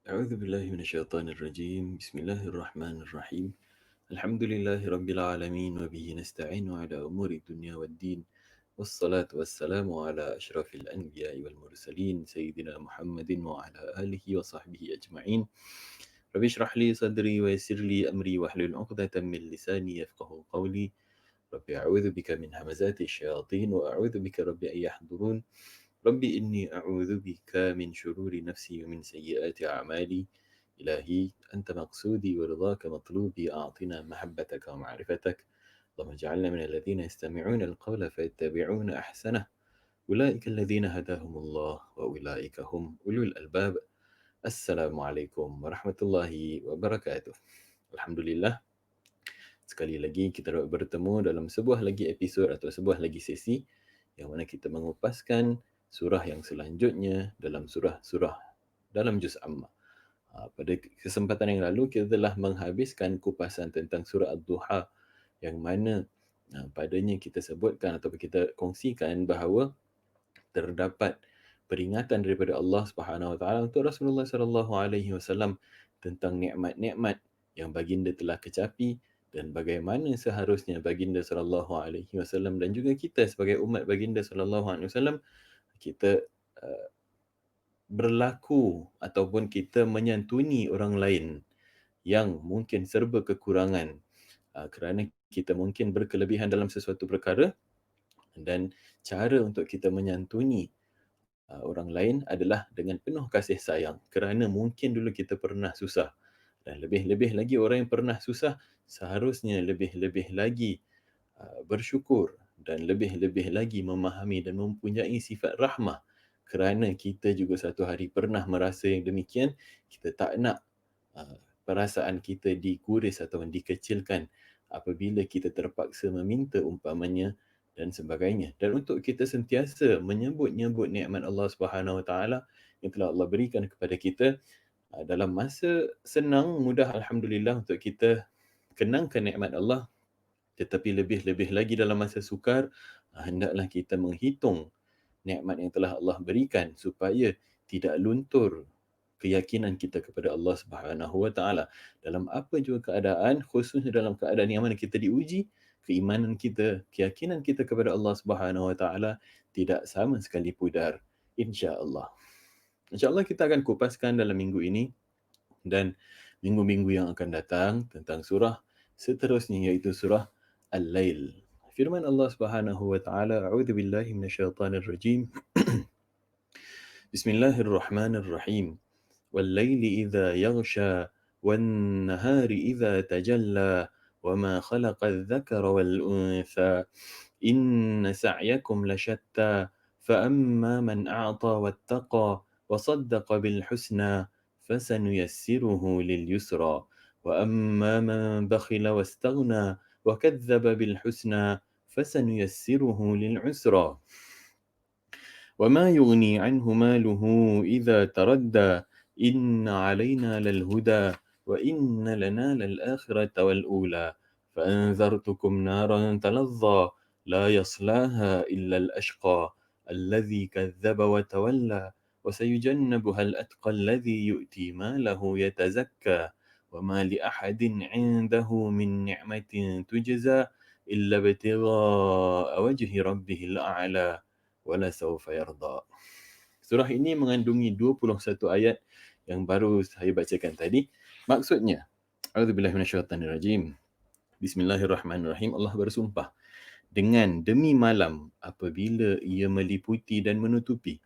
أعوذ بالله من الشيطان الرجيم. بسم الله الرحمن الرحيم. الحمد لله رب العالمين وبه نستعين على أمور الدنيا والدين، والصلاة والسلام على أشرف الأنبياء والمرسلين سيدنا محمد وعلى آله وصحبه أجمعين. رب اشرح لي صدري ويسر لي أمري واحلل عقدة من لساني يفقه قولي. رب أعوذ بك من همزات الشياطين وأعوذ بك رب أن يحضرون. ربي إني أعوذ بك من شرور نفسي ومن سيئات أعمالي. إلهي أنت مقصودي ورضاك مطلوبي، أعطنا محبتك ومعرفتك. اللهم اجعلنا من الذين يستمعون القول فيتبعون أحسنه. أولئك الذين هداهم الله وأولئك هم أولو الألباب. السلام عليكم ورحمة الله وبركاته. Alhamdulillah, sekali lagi kita dapat bertemu dalam sebuah lagi episod atau sebuah lagi sesi yang mana kita mengupaskan surah yang selanjutnya dalam surah-surah dalam juz Amma. Pada kesempatan yang lalu kita telah menghabiskan kupasan tentang surah Ad-Duha yang mana padanya kita sebutkan atau kita kongsikan bahawa terdapat peringatan daripada Allah Subhanahu Wa Taala untuk Rasulullah sallallahu alaihi wasallam tentang nikmat-nikmat yang baginda telah kecapi dan bagaimana seharusnya baginda sallallahu alaihi wasallam dan juga kita sebagai umat baginda sallallahu alaihi wasallam kita uh, berlaku ataupun kita menyantuni orang lain yang mungkin serba kekurangan kerana kita mungkin berkelebihan dalam sesuatu perkara, dan cara untuk kita menyantuni orang lain adalah dengan penuh kasih sayang kerana mungkin dulu kita pernah susah, dan lebih-lebih lagi orang yang pernah susah seharusnya lebih-lebih lagi bersyukur dan lebih-lebih lagi memahami dan mempunyai sifat rahmah kerana kita juga satu hari pernah merasa yang demikian. Kita tak nak perasaan kita dikuris atau dikecilkan apabila kita terpaksa meminta umpamanya dan sebagainya. Dan untuk kita sentiasa menyebut-nyebut nikmat Allah Subhanahu Wa Taala yang telah Allah berikan kepada kita dalam masa senang, mudah, alhamdulillah untuk kita kenangkan nikmat Allah, tetapi lebih-lebih lagi dalam masa sukar, hendaklah kita menghitung nikmat yang telah Allah berikan supaya tidak luntur keyakinan kita kepada Allah Subhanahu Wa Taala dalam apa juga keadaan, khususnya dalam keadaan yang mana kita diuji, keimanan kita, keyakinan kita kepada Allah Subhanahu Wa Taala tidak sama sekali pudar, insya-Allah. Insya-Allah kita akan kupaskan dalam minggu ini dan minggu-minggu yang akan datang tentang surah seterusnya, iaitu surah Al-Lail. Firman Allah Subhanahu Wa Taala, A'udzu billahi minasyaitonir rajim. Bismillahirrahmanirrahim. وَاللَّيْلِ إِذَا يَغْشَى وَالنَّهَارِ إِذَا تَجَلَّى وَمَا خَلَقَ الذَّكَرَ وَالْأُنثَى إِنَّ سَعْيَكُمْ لَشَتَّى فَأَمَّا مَنْ أَعْطَى وَاتَّقَى وَصَدَّقَ بِالْحُسْنَى فَسَنُيَسِّرُهُ لِلْيُسْرَى وَأَمَّا مَنْ بَخِلَ وَاسْتَغْنَى وَكَذَّبَ بِالْحُسْنَى فَسَنُيَسِّرُهُ لِلْعُسْرَى وما يغني عنه ماله إذا تردى إن علينا للهدى وإن لنا للآخرة والأولى فأنذرتكم نارا تلظى لا يصلاها إلا الأشقى الذي كذب وتولى وسيجنبها الأتقى الذي يؤتي ماله يتزكى وما لأحد عنده من نعمة تجزى إلا ابتغاء وجه ربه الأعلى wala sawfa yarda. Surah ini mengandungi 21 ayat yang baru saya bacakan tadi. Maksudnya, A'udzubillahi minasyaitanirrajim. Bismillahirrahmanirrahim. Allah bersumpah dengan demi malam apabila ia meliputi dan menutupi.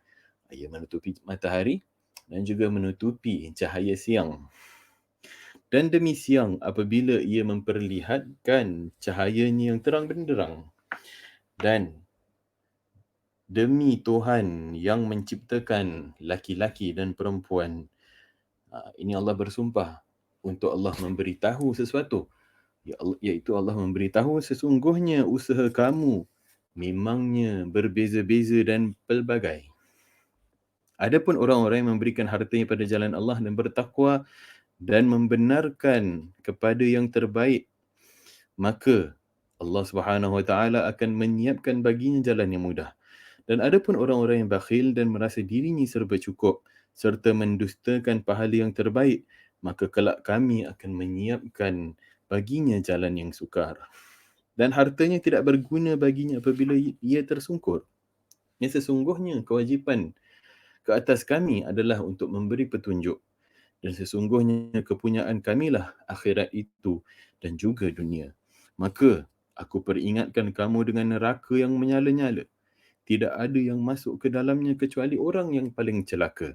Ia menutupi matahari dan juga menutupi cahaya siang. Dan demi siang apabila ia memperlihatkan cahayanya yang terang benderang. Dan demi Tuhan yang menciptakan laki-laki dan perempuan. Ini Allah bersumpah untuk Allah memberitahu sesuatu. Iaitu Allah memberitahu sesungguhnya usaha kamu memangnya berbeza-beza dan pelbagai. Adapun orang-orang yang memberikan hartanya pada jalan Allah dan bertakwa dan membenarkan kepada yang terbaik, maka Allah Subhanahu Wa Taala akan menyiapkan baginya jalan yang mudah. Dan adapun orang-orang yang bakhil dan merasa dirinya serba cukup, serta mendustakan pahala yang terbaik, maka kelak kami akan menyiapkan baginya jalan yang sukar. Dan hartanya tidak berguna baginya apabila ia tersungkur. Yang sesungguhnya kewajipan ke atas kami adalah untuk memberi petunjuk. Dan sesungguhnya kepunyaan kamilah akhirat itu dan juga dunia. Maka aku peringatkan kamu dengan neraka yang menyala-nyala. Tidak ada yang masuk ke dalamnya kecuali orang yang paling celaka,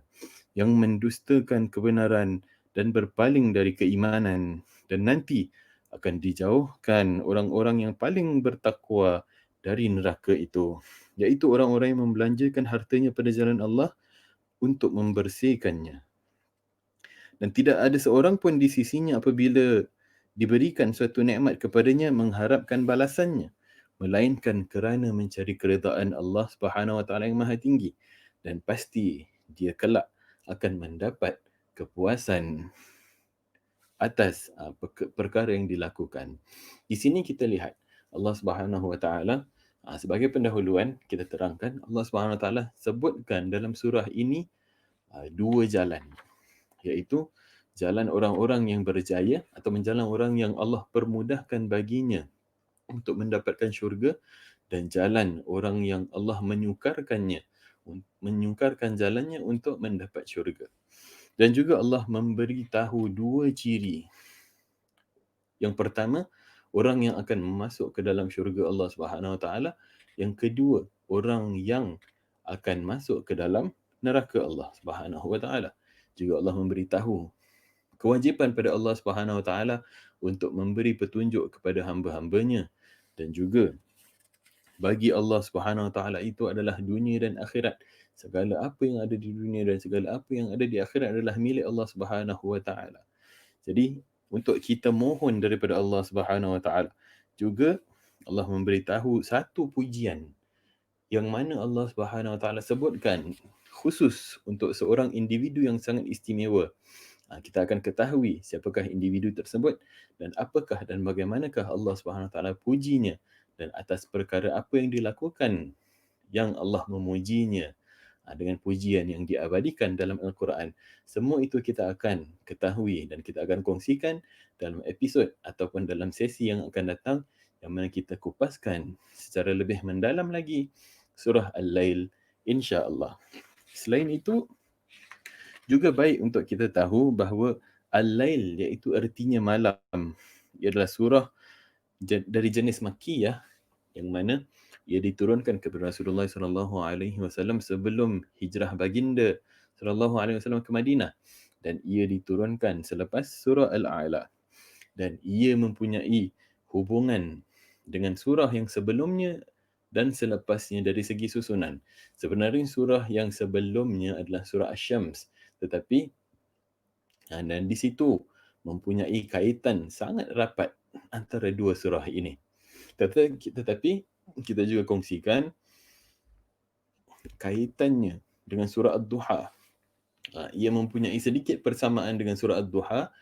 yang mendustakan kebenaran dan berpaling dari keimanan, dan nanti akan dijauhkan orang-orang yang paling bertakwa dari neraka itu, iaitu orang-orang yang membelanjakan hartanya pada jalan Allah untuk membersihkannya. Dan tidak ada seorang pun di sisinya apabila diberikan suatu nikmat kepadanya mengharapkan balasannya, melainkan kerana mencari keredaan Allah Subhanahu Wa Taala yang Maha Tinggi, dan pasti dia kelak akan mendapat kepuasan atas perkara yang dilakukan. Di sini kita lihat Allah Subhanahu Wa Taala, sebagai pendahuluan kita terangkan, Allah Subhanahu Wa Taala sebutkan dalam surah ini dua jalan, iaitu jalan orang-orang yang berjaya atau jalan orang yang Allah permudahkan baginya untuk mendapatkan syurga, dan jalan orang yang Allah menyukarkan jalannya untuk mendapat syurga. Dan juga Allah memberitahu dua ciri. Yang pertama, orang yang akan masuk ke dalam syurga Allah Subhanahu Wa Taala. Yang kedua, orang yang akan masuk ke dalam neraka Allah Subhanahu Wa Taala. Juga Allah memberitahu kewajipan pada Allah Subhanahu Wa Taala untuk memberi petunjuk kepada hamba-hambanya, dan juga bagi Allah Subhanahu Wa Taala itu adalah dunia dan akhirat. Segala apa yang ada di dunia dan segala apa yang ada di akhirat adalah milik Allah Subhanahu Wa Taala. Jadi untuk kita mohon daripada Allah Subhanahu Wa Taala. Juga Allah memberitahu satu pujian yang mana Allah Subhanahu Wa Taala sebutkan khusus untuk seorang individu yang sangat istimewa. Kita akan ketahui siapakah individu tersebut dan apakah dan bagaimanakah Allah Subhanahu Wa Taala pujinya, dan atas perkara apa yang dilakukan yang Allah memujinya dengan pujian yang diabadikan dalam Al-Quran. Semua itu kita akan ketahui dan kita akan kongsikan dalam episod ataupun dalam sesi yang akan datang, yang mana kita kupaskan secara lebih mendalam lagi surah Al-Lail, insya-Allah. Selain itu, juga baik untuk kita tahu bahawa Al-Lail iaitu artinya malam. Ia adalah surah dari jenis Makkiyah, yang mana ia diturunkan kepada Rasulullah sallallahu alaihi wasallam sebelum hijrah baginda sallallahu alaihi wasallam ke Madinah, dan ia diturunkan selepas surah Al-A'la, dan ia mempunyai hubungan dengan surah yang sebelumnya dan selepasnya dari segi susunan. Sebenarnya surah yang sebelumnya adalah surah Asy-Syams, tetapi dan di situ mempunyai kaitan sangat rapat antara dua surah ini. Tetapi kita juga kongsikan kaitannya dengan surah Ad-Duha. Ia mempunyai sedikit persamaan dengan surah Ad-Duha,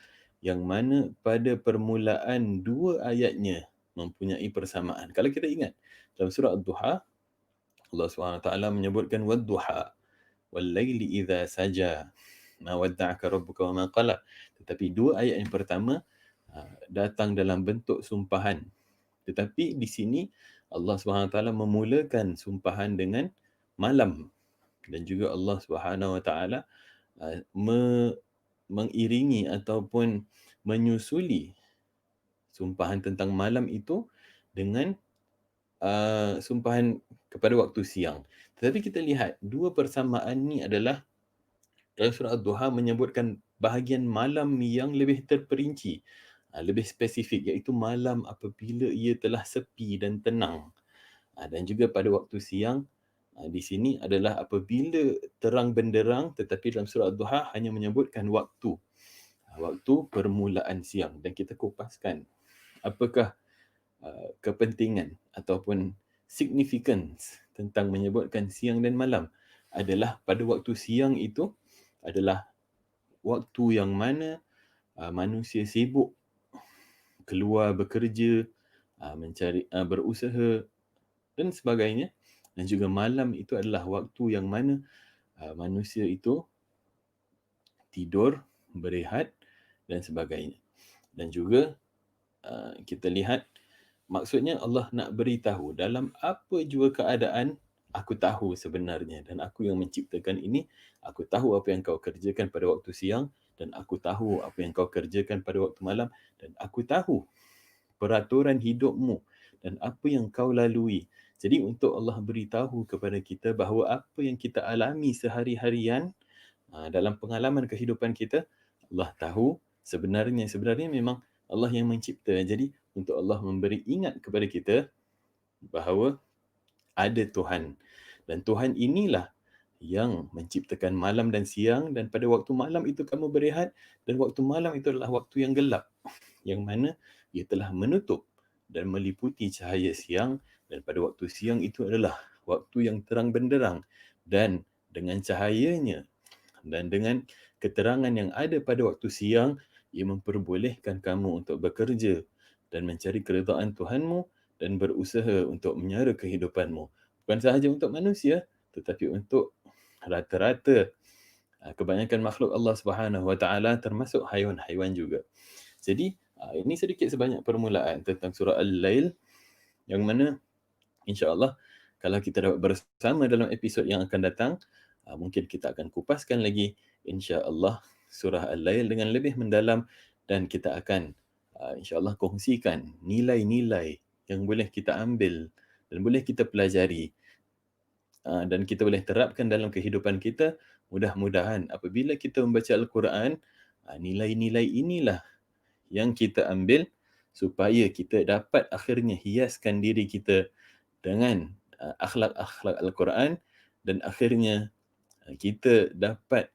yang mana pada permulaan dua ayatnya mempunyai persamaan. Kalau kita ingat, dalam surah Ad-Duha, Allah SWT menyebutkan wad-duha wal-laili idza saja ma wadda'aka rabbuka wa ma qala. Tetapi dua ayat yang pertama datang dalam bentuk sumpahan. Tetapi di sini Allah SWT memulakan sumpahan dengan malam, dan juga Allah SWT mengiringi ataupun menyusuli sumpahan tentang malam itu dengan sumpahan kepada waktu siang. Tetapi kita lihat dua persamaan ni adalah dalam surah Ad-Duha menyebutkan bahagian malam yang lebih terperinci, lebih spesifik, iaitu malam apabila ia telah sepi dan tenang. Dan juga pada waktu siang, di sini adalah apabila terang benderang, tetapi dalam surah Ad-Duha hanya menyebutkan waktu permulaan siang. Dan kita kupaskan apakah kepentingan ataupun significance tentang menyebutkan siang dan malam. Adalah pada waktu siang itu adalah waktu yang mana manusia sibuk keluar bekerja, mencari berusaha dan sebagainya. Dan juga malam itu adalah waktu yang mana manusia itu tidur, berehat dan sebagainya. Dan juga kita lihat, maksudnya Allah nak beritahu dalam apa jua keadaan, aku tahu sebenarnya dan aku yang menciptakan ini, aku tahu apa yang kau kerjakan pada waktu siang dan aku tahu apa yang kau kerjakan pada waktu malam dan aku tahu peraturan hidupmu dan apa yang kau lalui. Jadi untuk Allah beritahu kepada kita bahawa apa yang kita alami sehari-harian dalam pengalaman kehidupan kita, Allah tahu sebenarnya memang Allah yang mencipta. Jadi untuk Allah memberi ingat kepada kita bahawa ada Tuhan. Dan Tuhan inilah yang menciptakan malam dan siang, dan pada waktu malam itu kamu berehat dan waktu malam itu adalah waktu yang gelap, yang mana ia telah menutup dan meliputi cahaya siang, dan pada waktu siang itu adalah waktu yang terang benderang, dan dengan cahayanya dan dengan keterangan yang ada pada waktu siang, ia memperbolehkan kamu untuk bekerja dan mencari keredaan Tuhanmu dan berusaha untuk menyara kehidupanmu. Bukan sahaja untuk manusia, tetapi untuk rata-rata kebanyakan makhluk Allah Subhanahu Wa Taala, termasuk haiwan-haiwan juga. Jadi ini sedikit sebanyak permulaan tentang surah Al-Lail, yang mana insya-Allah kalau kita dapat bersama dalam episod yang akan datang, mungkin kita akan kupaskan lagi insya-Allah surah Al-Lail dengan lebih mendalam, dan kita akan insya-Allah kongsikan nilai-nilai yang boleh kita ambil dan boleh kita pelajari dan kita boleh terapkan dalam kehidupan kita. Mudah-mudahan apabila kita membaca Al-Quran, nilai-nilai inilah yang kita ambil supaya kita dapat akhirnya hiaskan diri kita dengan akhlak-akhlak Al-Quran, dan akhirnya kita dapat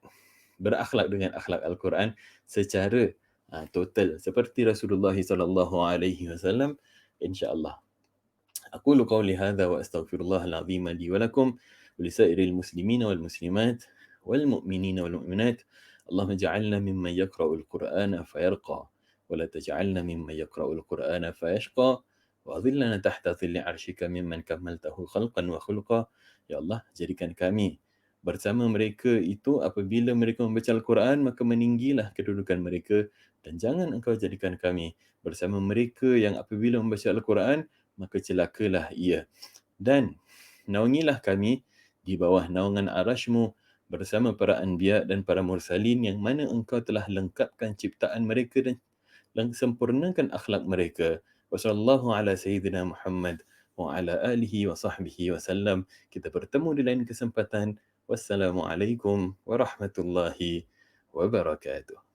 berakhlak dengan akhlak Al-Quran secara total seperti Rasulullah sallallahu alaihi wasallam, insya-Allah. أقول قولي هذا وأستغفر الله العظيم لي ولكم ولسائر المسلمين والمسلمات والمؤمنين والمؤمنات. اللهم اجعلنا ممن يقرأ القرآن فيرقى ولا تجعلنا ممن يقرأ القرآن فيشقى وأظلنا تحت ظل عرشك ممن كملته خلقا وخلقا. Ya Allah, jadikan kami bersama mereka itu apabila mereka membaca Al-Quran, maka meninggilah kedudukan mereka, dan jangan engkau jadikan kami bersama mereka yang apabila membaca Al-Quran maka celakalah ia. Dan naungilah kami di bawah naungan arasy-Mu bersama para anbiya dan para mursalin yang mana engkau telah lengkapkan ciptaan mereka dan sempurnakan akhlak mereka. Wassallallahu ala sayyidina Muhammad wa ala alihi wa sahbihi wasallam. Kita bertemu di lain kesempatan. Wassalamualaikum warahmatullahi wabarakatuh.